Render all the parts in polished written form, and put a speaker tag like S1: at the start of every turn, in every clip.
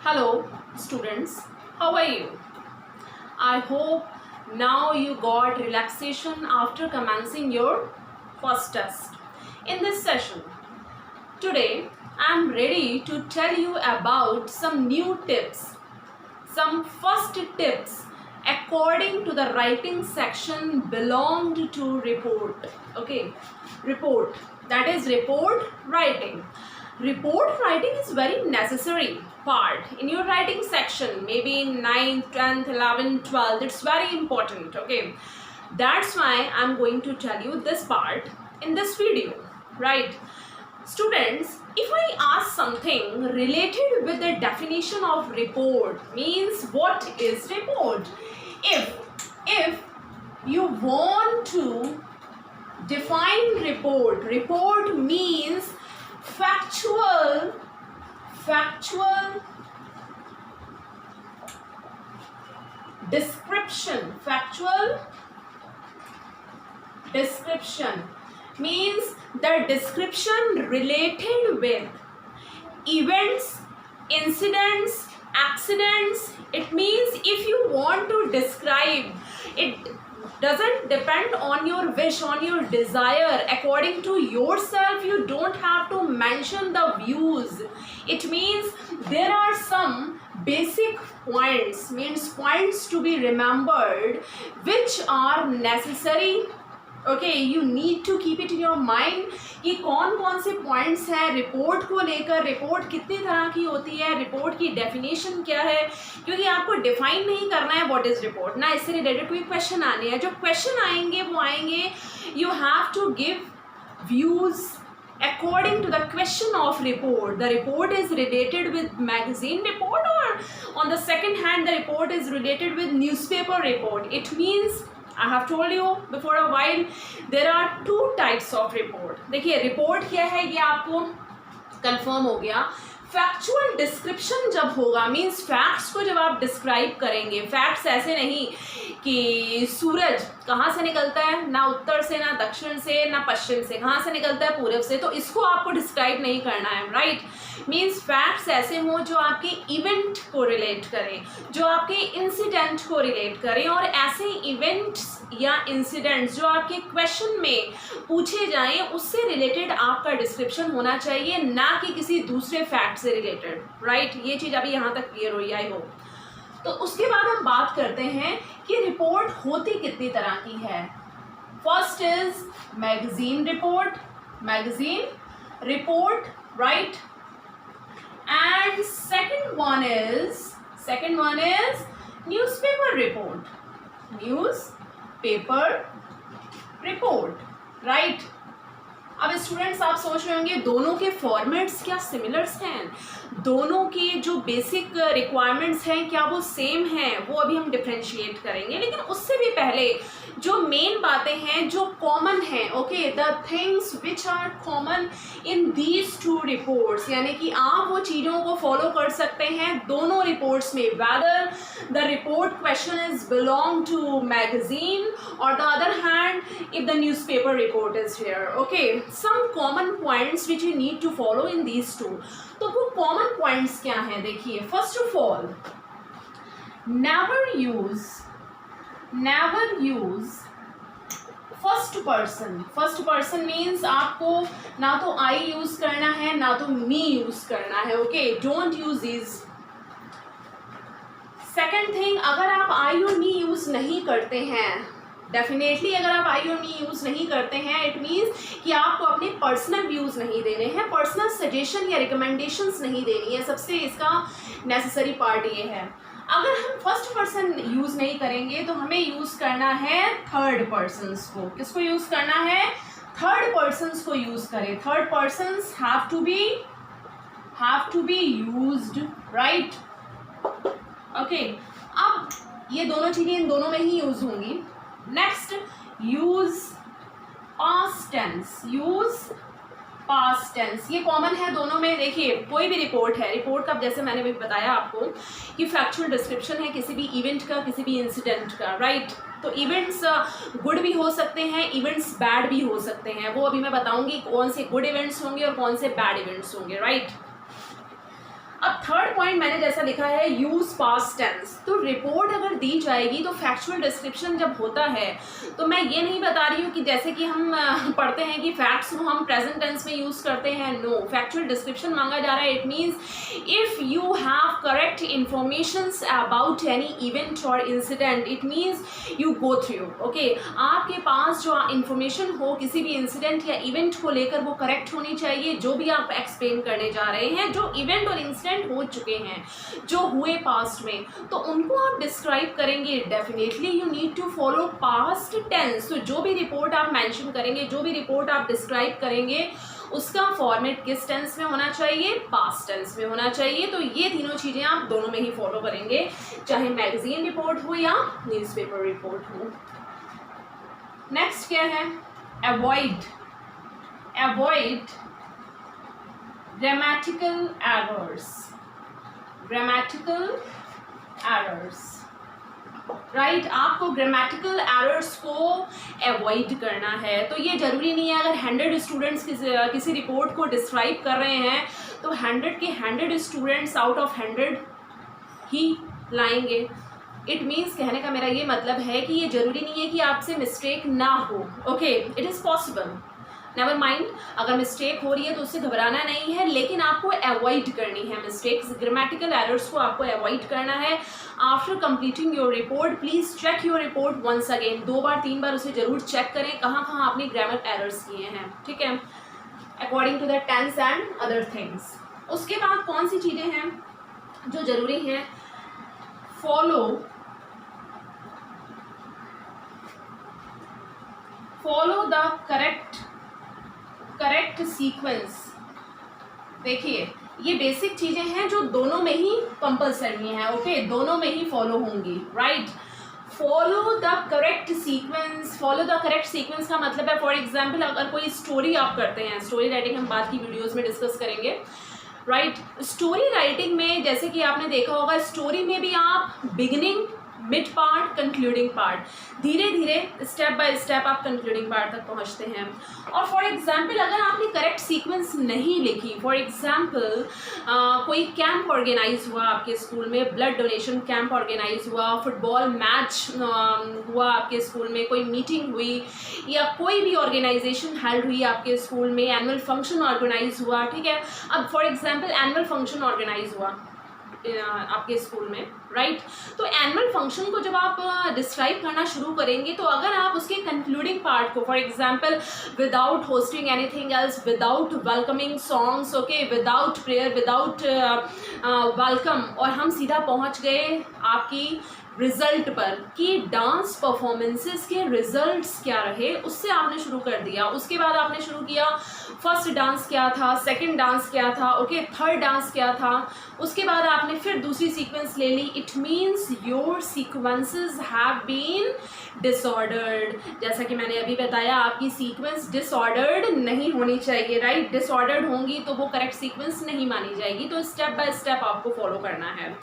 S1: Hello students, how are you? I hope now you got relaxation after commencing your first test. In this session, today I am ready to tell you about some new tips, some first tips according to the writing section belonged to report. Okay, report, that is report writing. Report writing is very necessary part in your writing section, maybe in 9th, 10th, 11th, 12th. It's very important. Okay, that's why I'm going to tell you this part in this video, right? Students, if I ask something related with the definition of report, means what is report? If you want to define report, report means factual description. Factual description means the description related with events, incidents, accidents. It means if you want to describe, it doesn't depend on your wish, on your desire. According to yourself, you don't have to mention the views. It means there are some basic points, means points to be remembered, which are necessary. Okay, you need to keep it in your mind कि कौन कौन से points हैं report को लेकर, report कितनी तरह की होती है, रिपोर्ट की डेफिनेशन क्या है, क्योंकि आपको डिफाइन नहीं करना है व्हाट इज रिपोर्ट ना, इससे रिलेटेड कोई क्वेश्चन आने हैं. जो क्वेश्चन आएंगे वो आएंगे, you have to give views according to the question of report. The report is related with magazine report, or on the second hand the report is related with newspaper report. It means I have told you before a while there are two types of report. देखिए report क्या है ये आपको confirm हो गया. Factual description जब होगा, means facts को जब आप डिस्क्राइब करेंगे, फैक्ट्स ऐसे नहीं कि सूरज कहाँ से निकलता है, ना उत्तर से, ना दक्षिण से, ना पश्चिम से, कहाँ से निकलता है, पूर्व से, तो इसको आपको डिस्क्राइब नहीं करना है, राइट. मीन्स फैक्ट्स ऐसे हों जो आपके इवेंट को रिलेट करें, जो आपके इंसिडेंट को रिलेट करें, और ऐसे इवेंट्स या इंसिडेंट्स जो आपके क्वेश्चन में पूछे जाएं उससे रिलेटेड आपका डिस्क्रिप्शन होना चाहिए, ना कि किसी दूसरे फैक्ट से रिलेटेड, राइट. ये चीज़ अभी यहाँ तक क्लियर हुई, आई होप. तो उसके बाद हम बात करते हैं कि रिपोर्ट होती कितनी तरह की है. First is magazine report, magazine report, right. And second one is newspaper report, newspaper report, right. अब स्टूडेंट्स आप सोच रहे होंगे दोनों के फॉर्मेट्स क्या सिमिलर्स हैं, दोनों के जो बेसिक रिक्वायरमेंट्स हैं क्या वो सेम हैं, वो अभी हम डिफ्रेंशिएट करेंगे. लेकिन उससे भी पहले जो मेन बातें हैं जो कॉमन हैं, okay, the things which are common in these two reports, यानी कि आप वो चीज़ों को फॉलो कर सकते हैं दोनों रिपोर्ट्स में, whether the report question is belong to magazine और the other hand if the newspaper report is here. Okay, some common points which you need to follow in these two. तो वो common points क्या हैं देखिए. first of all, never use first person means आपको ना तो I use करना है ना तो me use करना है. okay, don't use these. second thing, अगर आप I और me use नहीं करते हैं, डेफिनेटली अगर आप आई और मी यूज़ नहीं करते हैं, इट मीन्स कि आपको अपने पर्सनल व्यूज़ नहीं देने हैं, पर्सनल सजेशन या रिकमेंडेशंस नहीं देनी है. सबसे इसका नेसेसरी पार्ट ये है. अगर हम फर्स्ट पर्सन यूज़ नहीं करेंगे तो हमें यूज़ करना है थर्ड पर्सन्स को. किसको यूज़ करना है? थर्ड पर्सन्स को यूज़ करें. Third persons have to be used, right. Okay, अब ये दोनों चीज़ें इन दोनों में ही यूज़ होंगी. नेक्स्ट, यूज पास्ट टेंस, ये कॉमन है दोनों में. देखिए कोई भी रिपोर्ट है, रिपोर्ट का जैसे मैंने भी बताया आपको कि फैक्चुअल डिस्क्रिप्शन है किसी भी इवेंट का, किसी भी इंसिडेंट का, राइट. तो इवेंट्स गुड भी हो सकते हैं, इवेंट्स बैड भी हो सकते हैं, वो अभी मैं बताऊंगी कौन से गुड इवेंट्स होंगे और कौन से बैड इवेंट्स होंगे, राइट. अब थर्ड पॉइंट मैंने जैसा लिखा है यूज पास्ट टेंस। तो रिपोर्ट अगर दी जाएगी तो फैक्चुअल डिस्क्रिप्शन जब होता है तो मैं ये नहीं बता रही हूँ कि जैसे कि हम पढ़ते हैं कि फैक्ट्स को हम प्रेजेंट टेंस में यूज़ करते हैं। नो, फैक्चुअल डिस्क्रिप्शन मांगा जा रहा है। It means if you have correct information about any event और incident, it means you go through. Okay, आपके पास जो इंफॉर्मेशन हो किसी भी इंसिडेंट या इवेंट को लेकर वो करेक्ट होनी चाहिए। जो भी आप एक्सप्लेन करने जा रहे हैं, जो इवेंट और इंसिडेंट हो चुके हैं, जो हुए पास्ट में, तो उनको आप डिस्क्राइब करेंगे। Definitely you need to follow past tense. तो जो भी रिपोर्ट आप मेंशन करेंगे, जो भी रिपोर्ट आप डिस्क्राइब करेंगे, उसका फॉर्मेट किस टेंस में होना चाहिए? पास्ट टेंस में होना चाहिए। तो ये तीनों चीज़ें आप दोनों में ही फॉलो करेंगे, चाहे मैगजीन रिपोर्ट हो या न्यूज़पेपर रिपोर्ट हो। नेक्स्ट क्या है? Avoid grammatical errors, right. आपको ग्रामेटिकल एरर्स को अवॉइड करना है। तो ये ज़रूरी नहीं है अगर 100 स्टूडेंट्स किसी रिपोर्ट को डिस्क्राइब कर रहे हैं तो 100 के 100 स्टूडेंट्स आउट ऑफ 100 ही लाएंगे। इट मीन्स कहने का मेरा ये मतलब है कि ये ज़रूरी नहीं है कि आपसे मिस्टेक ना हो। Okay, it is possible, never mind. अगर मिस्टेक हो रही है तो उससे घबराना नहीं है, लेकिन आपको अवॉइड करनी है मिस्टेक्स, ग्रामेटिकल एरर्स को आपको अवॉइड करना है। After completing your report please check your report once again. 2 बार 3 बार उसे ज़रूर चेक करें कहाँ कहाँ आपने ग्रामर एरर्स किए हैं, ठीक है, according to the tense and other things. उसके बाद कौन सी चीज़ें हैं जो ज़रूरी हैं? Follow the correct sequence. देखिए, ये बेसिक चीज़ें हैं जो दोनों में ही कंपल्सरी हैं। ओके, दोनों में ही फॉलो होंगी, right. Follow the correct sequence. Follow the correct sequence का मतलब है, फॉर एग्जाम्पल अगर कोई स्टोरी आप करते हैं, स्टोरी राइटिंग हम बाद की वीडियोज़ में डिस्कस करेंगे, राइट। स्टोरी राइटिंग में जैसे कि आपने देखा होगा, स्टोरी में भी आप beginning, mid part, concluding part, धीरे धीरे स्टेप बाय स्टेप आप कंक्लूडिंग पार्ट तक पहुंचते हैं। और फॉर एग्जांपल अगर आपने करेक्ट सीक्वेंस नहीं लिखी, फॉर एग्जांपल कोई कैंप ऑर्गेनाइज हुआ आपके स्कूल में, ब्लड डोनेशन कैंप ऑर्गेनाइज हुआ, फुटबॉल मैच हुआ आपके स्कूल में, कोई मीटिंग हुई या कोई भी ऑर्गेनाइजेशन हेल्ड हुई आपके स्कूल में, एनुअल फंक्शन ऑर्गेनाइज हुआ, ठीक है। अब for example annual function organise हुआ आपके स्कूल में, राइट। तो एनुअल फंक्शन को जब आप डिस्क्राइब करना शुरू करेंगे तो अगर आप उसके कंक्लूडिंग पार्ट को, for example without hosting anything else, without welcoming songs, okay, without prayer, without welcome, और हम सीधा पहुंच गए आपकी रिजल्ट पर कि डांस परफॉर्मेंसेस के रिजल्ट्स क्या रहे, उससे आपने शुरू कर दिया। उसके बाद आपने शुरू किया फर्स्ट डांस क्या था, सेकंड डांस क्या था, ओके, थर्ड डांस क्या था, उसके बाद आपने फिर दूसरी सीक्वेंस ले ली। It means your sequences have been disordered. जैसा कि मैंने अभी बताया, आपकी सीक्वेंस डिसऑर्डर्ड नहीं होनी चाहिए, राइट। डिसऑर्डर्ड होंगी तो वो करेक्ट सीक्वेंस नहीं मानी जाएगी। तो स्टेप बाय स्टेप आपको फॉलो करना है,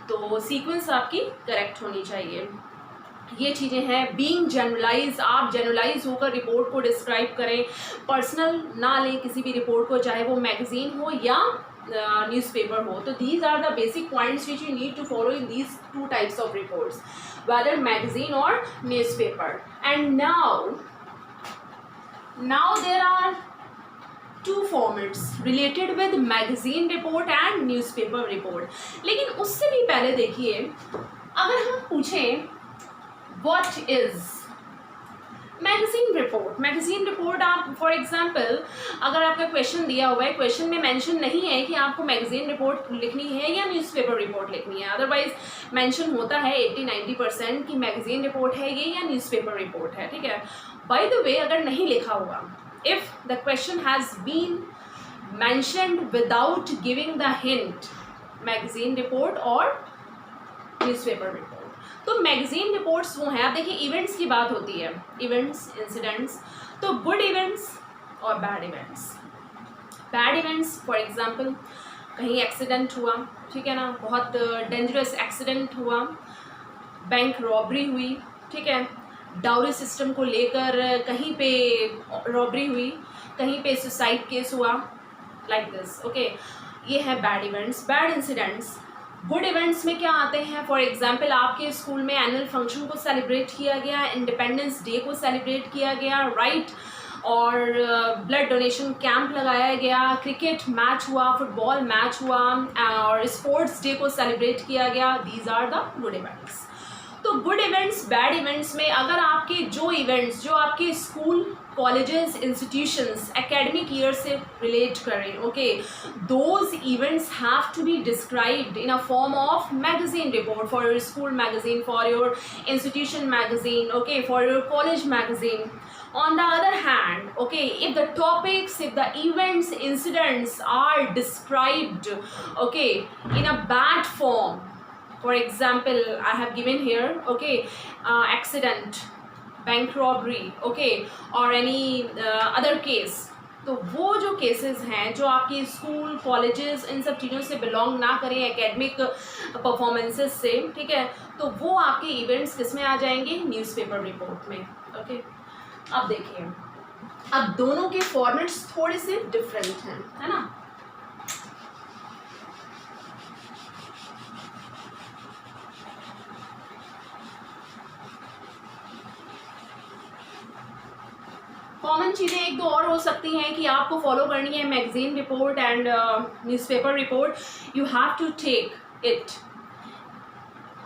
S1: तो सीक्वेंस आपकी करेक्ट होनी चाहिए। ये चीज़ें हैं। बीइंग जनरलाइज, आप जनरलाइज होकर रिपोर्ट को डिस्क्राइब करें, पर्सनल ना लें किसी भी रिपोर्ट को, चाहे वो मैगजीन हो या न्यूज़पेपर हो। तो these are the basic points which you need to follow in these 2 types of reports, whether magazine or newspaper. And now there are 2 formats related with magazine report and newspaper report. लेकिन उससे भी पहले देखिए, अगर हम पूछें what is magazine report, magazine report आप for example अगर आपका क्वेश्चन दिया हुआ है, क्वेश्चन में मेंशन नहीं है कि आपको मैगजीन रिपोर्ट लिखनी है या न्यूज़पेपर रिपोर्ट लिखनी है, अदरवाइज मेंशन होता है 80-90% कि मैगजीन रिपोर्ट है ये या न्यूज़पेपर रिपोर्ट है, ठीक है। बाय द वे, अगर नहीं लिखा हुआ, if the question has been mentioned without giving the hint, magazine report और न्यूज़पेपर रिपोर्ट। तो मैगजीन रिपोर्ट्स वो हैं, आप देखिए इवेंट्स की बात होती है, इवेंट्स, इंसिडेंट्स, तो गुड इवेंट्स और bad events. Bad events for example कहीं एक्सीडेंट हुआ, ठीक है ना, बहुत डेंजरस एक्सीडेंट हुआ, बैंक रॉबरी हुई, ठीक है, डाउरी सिस्टम को लेकर कहीं पे रॉबरी हुई, कहीं पे सुसाइड केस हुआ, लाइक दिस, ओके। ये है bad events, bad incidents. Good events में क्या आते हैं, फॉर एग्जांपल आपके स्कूल में एनुअल फंक्शन को सेलिब्रेट किया गया, इंडिपेंडेंस डे को सेलिब्रेट किया गया, राइट, और ब्लड डोनेशन कैंप लगाया गया, क्रिकेट मैच हुआ, फुटबॉल मैच हुआ, और स्पोर्ट्स डे को सेलिब्रेट किया गया। These are the good events. तो गुड इवेंट्स, बैड इवेंट्स में अगर आपके जो इवेंट्स जो आपके school, colleges, institutions academic year से रिलेट करें, okay, those events have to be described in a form of magazine report, for your school magazine, for your institution magazine, okay, for your college magazine. On the other hand, okay, if the topics, if the events, incidents are described, okay, in a bad form, for example, I have given here, okay, accident, bank robbery, okay, or any other case, तो वो जो cases हैं जो आपके school, colleges, इन सब चीज़ों से belong ना करें, एकेडमिक परफॉर्मेंसेस से, ठीक है, तो वो आपके इवेंट्स किस में आ जाएंगे, न्यूज़पेपर रिपोर्ट में, ओके। अब देखिए, अब दोनों के फॉर्मेट्स थोड़े से डिफरेंट हैं, है ना। कॉमन चीज़ें एक दो और हो सकती हैं कि आपको फॉलो करनी है magazine report and newspaper report, you have to take it,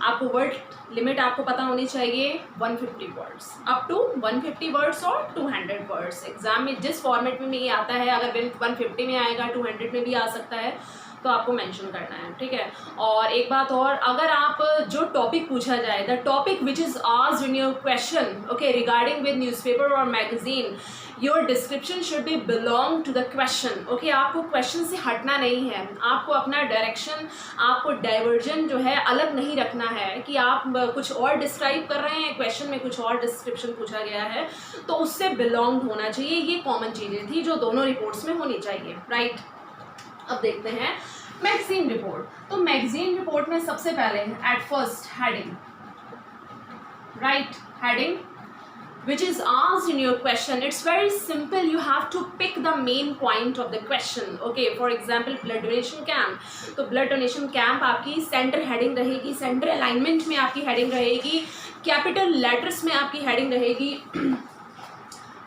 S1: आपको वर्ड लिमिट आपको पता होनी चाहिए 150 वर्ड्स, अप टू 150 वर्ड्स और 200 वर्ड्स। एग्जाम में जिस फॉर्मेट में ये आता है, अगर 150 में आएगा, 200 में भी आ सकता है, तो आपको मेंशन करना है, ठीक है। और एक बात और, अगर आप जो टॉपिक पूछा जाए, the topic which is asked in your question, okay, regarding with newspaper और magazine, your description should be belong to the question, okay. आपको क्वेश्चन से हटना नहीं है, आपको अपना डायरेक्शन, आपको डाइवर्जन जो है अलग नहीं रखना है कि आप कुछ और डिस्क्राइब कर रहे हैं, क्वेश्चन में कुछ और डिस्क्रिप्शन पूछा गया है, तो उससे बिलोंग होना चाहिए। ये कॉमन चीज़ें थी जो दोनों रिपोर्ट्स में होनी चाहिए, राइट। अब देखते हैं मैगजीन रिपोर्ट। तो मैगजीन रिपोर्ट में सबसे पहले at first heading, right, heading which is asked in your question. It's very simple, you have to pick the main point of the question, okay. For example, blood donation camp, तो blood donation camp आपकी centre heading रहेगी, centre alignment में आपकी heading रहेगी, capital letters में आपकी heading रहेगी,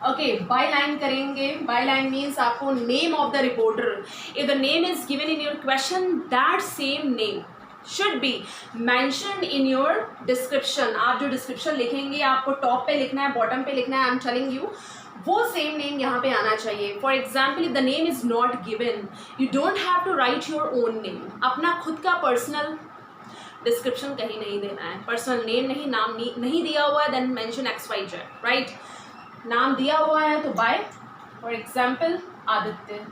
S1: okay. By line करेंगे, बाय लाइन मीन्स आपको name of the reporter, if the name is given in your question, that same name should be mentioned in your description. आप जो description लिखेंगे, आपको top पे लिखना है, बॉटम पे लिखना है, आई एम टेलिंग यू, वो सेम नेम यहाँ पे आना चाहिए। For example, if the name is not given, you don't have to write your own name, अपना खुद का पर्सनल डिस्क्रिप्शन कहीं नहीं देना है, पर्सनल नेम नहीं, नाम नहीं दिया हुआ है, देन मेंशन XYZ, राइट। नाम दिया हुआ है तो by, for example Aditya,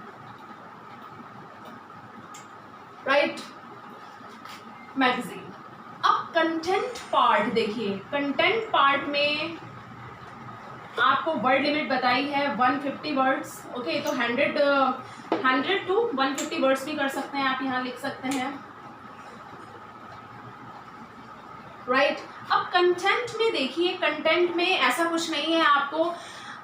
S1: right, magazine. अब कंटेंट पार्ट देखिए, कंटेंट पार्ट में आपको वर्ड लिमिट बताई है 150 वर्ड्स, ओके। तो 100 to 150 वर्ड्स भी कर सकते हैं आप, यहाँ लिख सकते हैं, राइट। अब कंटेंट में देखिए, कंटेंट में ऐसा कुछ नहीं है आपको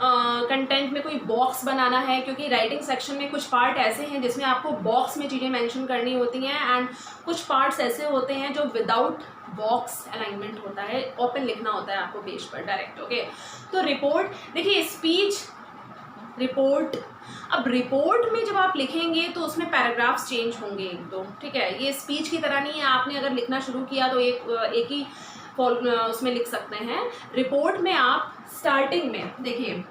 S1: कंटेंट में कोई बॉक्स बनाना है, क्योंकि राइटिंग सेक्शन में कुछ पार्ट ऐसे हैं जिसमें आपको बॉक्स में चीज़ें मेंशन करनी होती हैं, एंड कुछ पार्ट्स ऐसे होते हैं जो विदाउट बॉक्स अलाइनमेंट होता है, ओपन लिखना होता है आपको पेज पर डायरेक्ट, ओके। तो रिपोर्ट देखिए, स्पीच रिपोर्ट, अब रिपोर्ट में जब आप लिखेंगे तो उसमें पैराग्राफ्स चेंज होंगे एक दो, ठीक है। ये स्पीच की तरह नहीं है, आपने अगर लिखना शुरू किया तो एक ही उसमें लिख सकते हैं। रिपोर्ट में आप स्टार्टिंग में देखिए,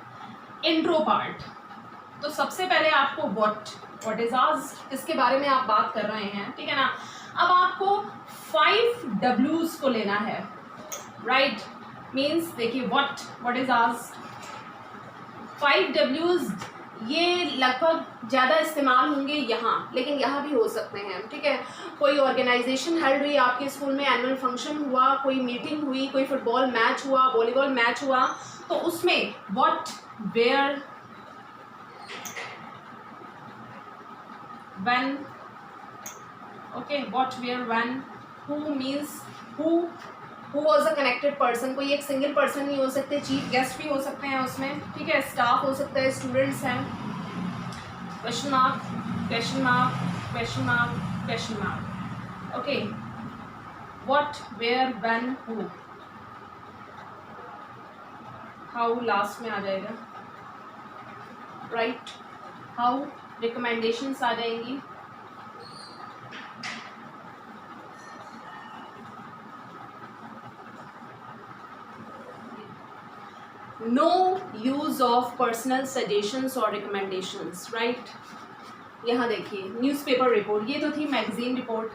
S1: इंट्रो पार्ट, तो सबसे पहले आपको व्हाट इज आस्क्ड, इसके बारे में आप बात कर रहे हैं, ठीक है ना। अब आपको 5 W's को लेना है, राइट, मीन्स देखिए व्हाट इज आस्क्ड, 5 W's, ये लगभग ज़्यादा इस्तेमाल होंगे यहाँ, लेकिन यहाँ भी हो सकते हैं, ठीक है। कोई ऑर्गेनाइजेशन हेल्ड हुई आपके स्कूल में, एनुअल फंक्शन हुआ, कोई मीटिंग हुई, कोई फुटबॉल मैच हुआ, वॉलीबॉल मैच हुआ, तो उसमें what, where, when, okay, what, where, when, who means who was a connected person, कोई एक सिंगल पर्सन नहीं हो सकते, चीफ गेस्ट भी हो सकते हैं उसमें, ठीक है, स्टाफ हो सकता है, स्टूडेंट्स हैं, question mark, question mark. Okay, what, where, when, who. how last में आ जाएगा, राइट. हाउ रिकमेंडेशंस आ जाएंगी. No use of personal suggestions और रिकमेंडेशंस, राइट. यहाँ देखिए न्यूज़पेपर रिपोर्ट, ये तो थी मैगजीन रिपोर्ट.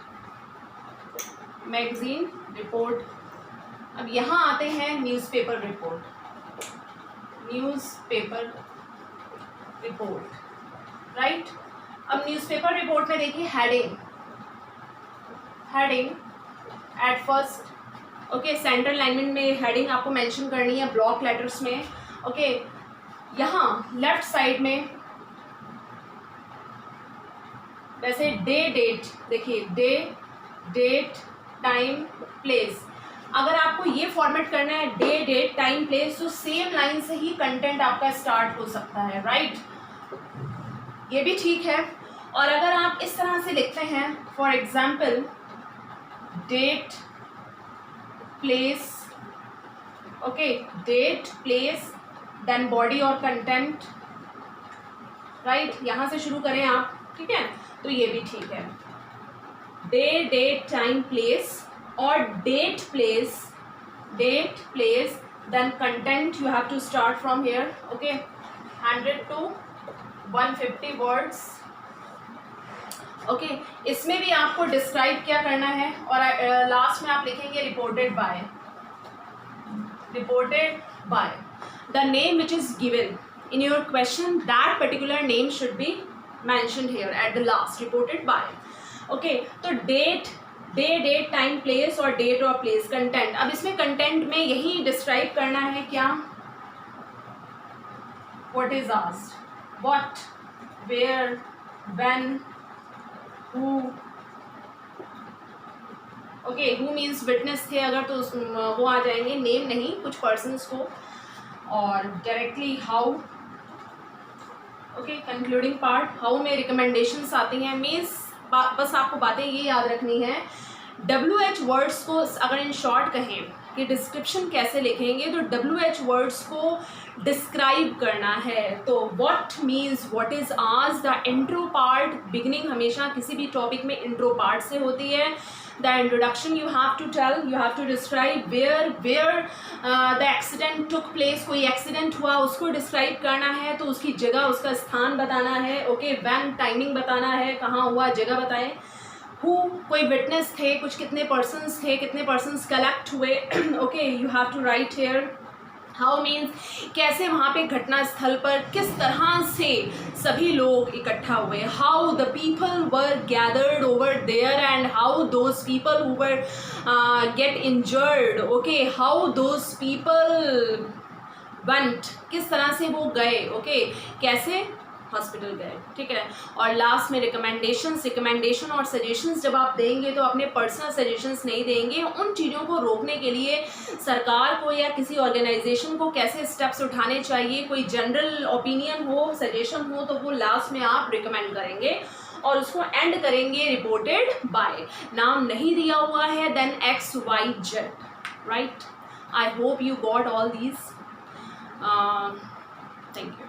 S1: अब यहाँ आते हैं न्यूज़पेपर रिपोर्ट, राइट. अब न्यूज़पेपर रिपोर्ट में देखिए heading at first. Okay, centre alignment में हेडिंग आपको मेंशन करनी है ब्लॉक लेटर्स में. ओके, यहाँ लेफ्ट साइड में वैसे डेट देखिए, डेट टाइम प्लेस. अगर आपको ये फॉर्मेट करना है डेट टाइम प्लेस, तो सेम लाइन से ही कंटेंट आपका स्टार्ट हो सकता है, राइट. ये भी ठीक है. और अगर आप इस तरह से लिखते हैं, for example date place, okay, date place then body और कंटेंट, राइट. यहाँ से शुरू करें आप, ठीक है, तो ये भी ठीक है. डेट टाइम प्लेस और date place then content you have to start from here. Okay, 100 to 150 words. Okay, इसमें भी आपको डिस्क्राइब क्या करना है, और लास्ट में आप लिखेंगे reported by the name which is given in your question. That particular name should be mentioned here at the last, reported by. Okay, तो date टाइम प्लेस और डेट और प्लेस. कंटेंट, अब इसमें कंटेंट में यही डिस्क्राइब करना है क्या, what is asked, what, where, when, who. Okay, who means witness थे अगर, तो वो आ जाएंगे, नेम नहीं, कुछ पर्सन्स को. और directly how. Okay, concluding part, how में रिकमेंडेशंस आती हैं. मीन्स बस आपको बातें ये याद रखनी है, WH वर्ड्स को अगर इन शॉर्ट कहें कि डिस्क्रिप्शन कैसे लिखेंगे, तो WH वर्ड्स को डिस्क्राइब करना है. तो व्हाट मीन्स व्हाट इज आज. द इंट्रो पार्ट, बिगिनिंग हमेशा किसी भी टॉपिक में इंट्रो पार्ट से होती है. The introduction you have to tell, you have to describe where the accident took place. कोई एक्सीडेंट हुआ उसको डिस्क्राइब करना है, तो उसकी जगह, उसका स्थान बताना है. ओके, व्हेन टाइमिंग बताना है, कहाँ हुआ, जगह बताएं. हु, कोई विटनेस थे, कुछ कितने पर्सन्स थे, कितने पर्सन्स कलेक्ट हुए. Okay, you have to write here. How means कैसे वहाँ पे घटना स्थल पर किस तरह से सभी लोग इकट्ठा हुए. How the people were gathered over there and how those people who were get injured. Okay, how those people went, किस तरह से वो गए. ओके, कैसे हॉस्पिटल गए, ठीक है. और लास्ट में रिकमेंडेशन और सजेशंस जब आप देंगे, तो अपने पर्सनल सजेशंस नहीं देंगे. उन चीज़ों को रोकने के लिए सरकार को या किसी ऑर्गेनाइजेशन को कैसे स्टेप्स उठाने चाहिए, कोई जनरल ओपिनियन हो, सजेशन हो, तो वो लास्ट में आप रिकमेंड करेंगे और उसको एंड करेंगे रिपोर्टेड बाय. नाम नहीं दिया हुआ है, then XYZ, right. I hope you got all these. Thank you.